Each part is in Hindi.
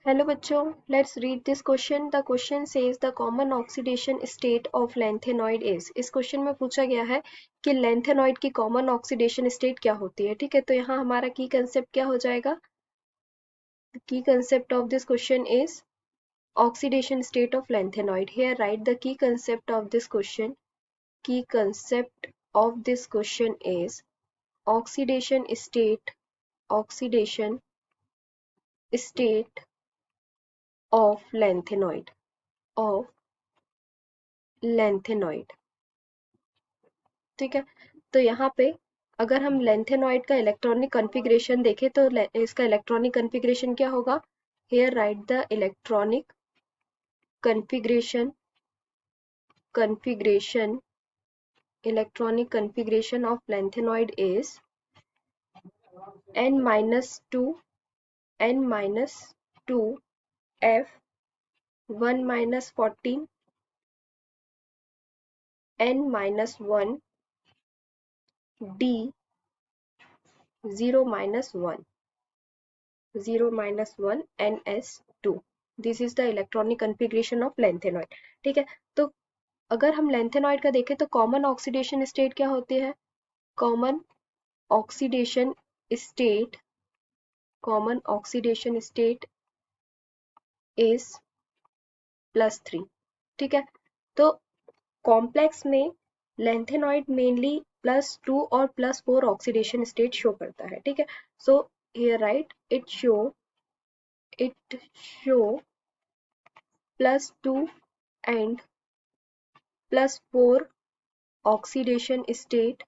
Hello bachcho, let's read this question. The question says the common oxidation state of lanthanide is. इस क्वेश्चन में पूछा गया है कि लैंथेनॉइड की कॉमन ऑक्सीडेशन स्टेट क्या होती है. ठीक है, तो यहाँ हमारा की कंसेप्ट क्या हो जाएगा. की concept of this question is oxidation state of lanthanide. Here write the key concept of this question. Key concept of this question is oxidation state of lanthanide. ठीक है, तो यहाँ पे अगर हम लैंथेनॉइड का इलेक्ट्रॉनिक कॉन्फ़िगरेशन देखें तो इसका इलेक्ट्रॉनिक कॉन्फ़िगरेशन क्या होगा. Here right the electronic configuration of lanthanide is n-2 F 1-14 n-1 D 0-1 NS2. This is the electronic configuration of lanthanoid. ठीक है, तो अगर हम लैंथेनॉइड का देखें तो कॉमन ऑक्सीडेशन स्टेट क्या होती है. Common oxidation state is +3. ठीक है, तो कॉम्प्लेक्स में लैंथेनॉइड मेनली +2 और +4 ऑक्सीडेशन स्टेट शो करता है. ठीक है, so here right it show +2 and +4 oxidation state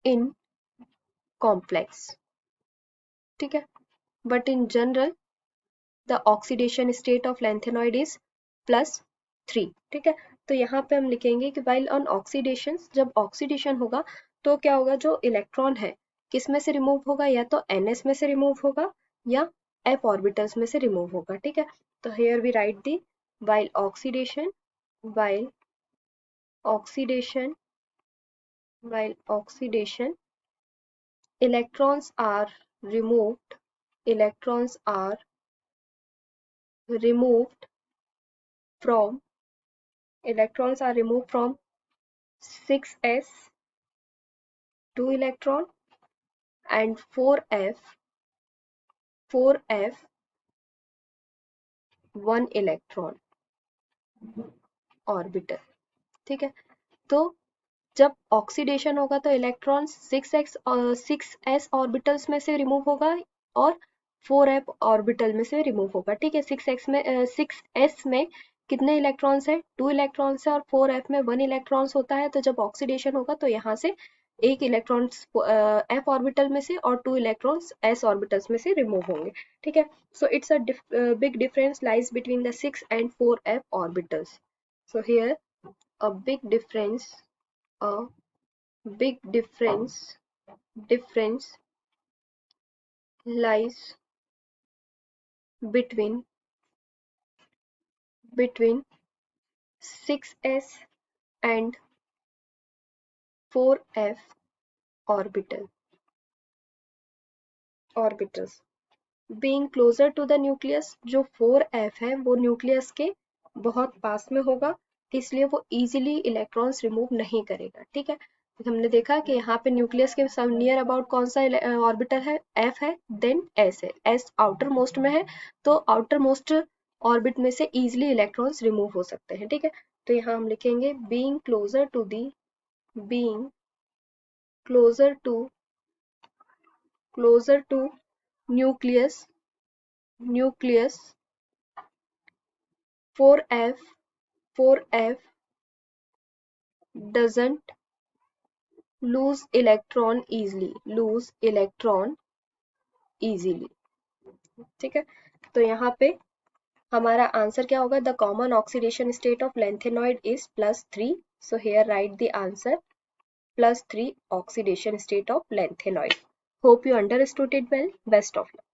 in complex. ठीक है, but in general the oxidation state of lanthanide is +3. ठीक है, तो यहाँ पे हम लिखेंगे कि while on oxidation, जब ऑक्सीडेशन होगा तो क्या होगा, जो इलेक्ट्रॉन है किस में से रिमूव होगा, या तो NS में से रिमूव होगा या f ऑर्बिटल्स में से रिमूव होगा. ठीक है, तो here we write the while oxidation electrons are removed from 6s 2 electron and 4f 1 electron orbital. ठीक है, तो जब ऑक्सीडेशन होगा तो इलेक्ट्रॉन 6s ऑर्बिटल्स में से रिमूव होगा और 4f ऑर्बिटल में से रिमूव होगा. ठीक है, 6s में कितने इलेक्ट्रॉन्स है, 2 इलेक्ट्रॉन्स है और 4f में 1 इलेक्ट्रॉन्स होता है. तो जब ऑक्सीडेशन होगा तो यहाँ से एक इलेक्ट्रॉन f ऑर्बिटल में से और 2 इलेक्ट्रॉन्स s ऑर्बिटल्स में से रिमूव होंगे. ठीक है, so it's a big difference lies between the 6 and 4f orbitals. So here a big difference lies between 6s and 4f orbitals. Being closer to the nucleus, जो 4f है वो न्यूक्लियस के बहुत पास में होगा, इसलिए वो इजीली इलेक्ट्रॉन्स रिमूव नहीं करेगा. ठीक है, तो हमने देखा कि यहाँ पे न्यूक्लियस के सब नियर अबाउट कौन सा ऑर्बिटल है, f है, देन s है. s आउटर मोस्ट में है तो आउटर मोस्ट ऑर्बिट में से इजीली इलेक्ट्रॉन्स रिमूव हो सकते हैं. ठीक है, तो यहाँ हम लिखेंगे being closer to nucleus 4f doesn't lose electron easily. ठीक है, तो यहाँ पे हमारा आंसर क्या होगा, the common oxidation state of lanthanoid is +3. So here right the answer +3 oxidation state of lanthanide. Hope you understood it well. Best of luck.